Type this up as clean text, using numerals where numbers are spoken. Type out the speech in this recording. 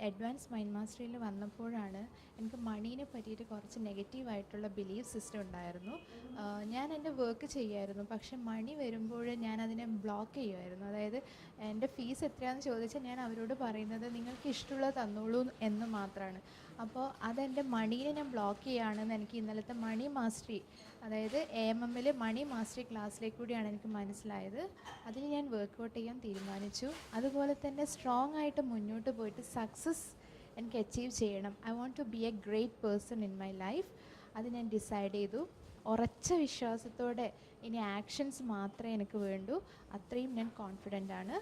Advance mind മാസ്റ്ററിയിൽ വന്നപ്പോഴാണ് എനിക്ക് മണീനെ പറ്റിയിട്ട് കുറച്ച് നെഗറ്റീവായിട്ടുള്ള ബിലീഫ് സിസ്റ്റം ഉണ്ടായിരുന്നു. ഞാൻ എൻ്റെ വർക്ക് ചെയ്യുമായിരുന്നു, പക്ഷെ മണി വരുമ്പോൾ ഞാൻ അതിനെ ബ്ലോക്ക് ചെയ്യുമായിരുന്നു. അതായത് എൻ്റെ ഫീസ് എത്രയാണെന്ന് ചോദിച്ചാൽ ഞാൻ അവരോട് പറയുന്നത് നിങ്ങൾക്ക് ഇഷ്ടമുള്ളത് തന്നോളൂ എന്ന് മാത്രമാണ്. അപ്പോൾ അതെൻ്റെ മണീനെ ഞാൻ ബ്ലോക്ക് ചെയ്യുകയാണെന്ന് എനിക്ക് ഇന്നലത്തെ മണി മാസ്റ്ററി, അതായത് AMMൽ മണി മാസ്റ്ററി ക്ലാസ്സിലേക്ക് കൂടിയാണ് എനിക്ക് മനസ്സിലായത്. അതിന് ഞാൻ വർക്കൗട്ട് ചെയ്യാൻ തീരുമാനിച്ചു. അതുപോലെ തന്നെ സ്ട്രോങ് ആയിട്ട് മുന്നോട്ട് പോയിട്ട് സക്സസ് എനിക്ക് അച്ചീവ് ചെയ്യണം. I want to be a great person in my life. അത് ഞാൻ ഡിസൈഡ് ചെയ്തു. ഉറച്ച വിശ്വാസത്തോടെ ഇനി ആക്ഷൻസ് മാത്രമേ എനിക്ക് വേണ്ടൂ. അത്രയും ഞാൻ കോൺഫിഡൻ്റ് ആണ്.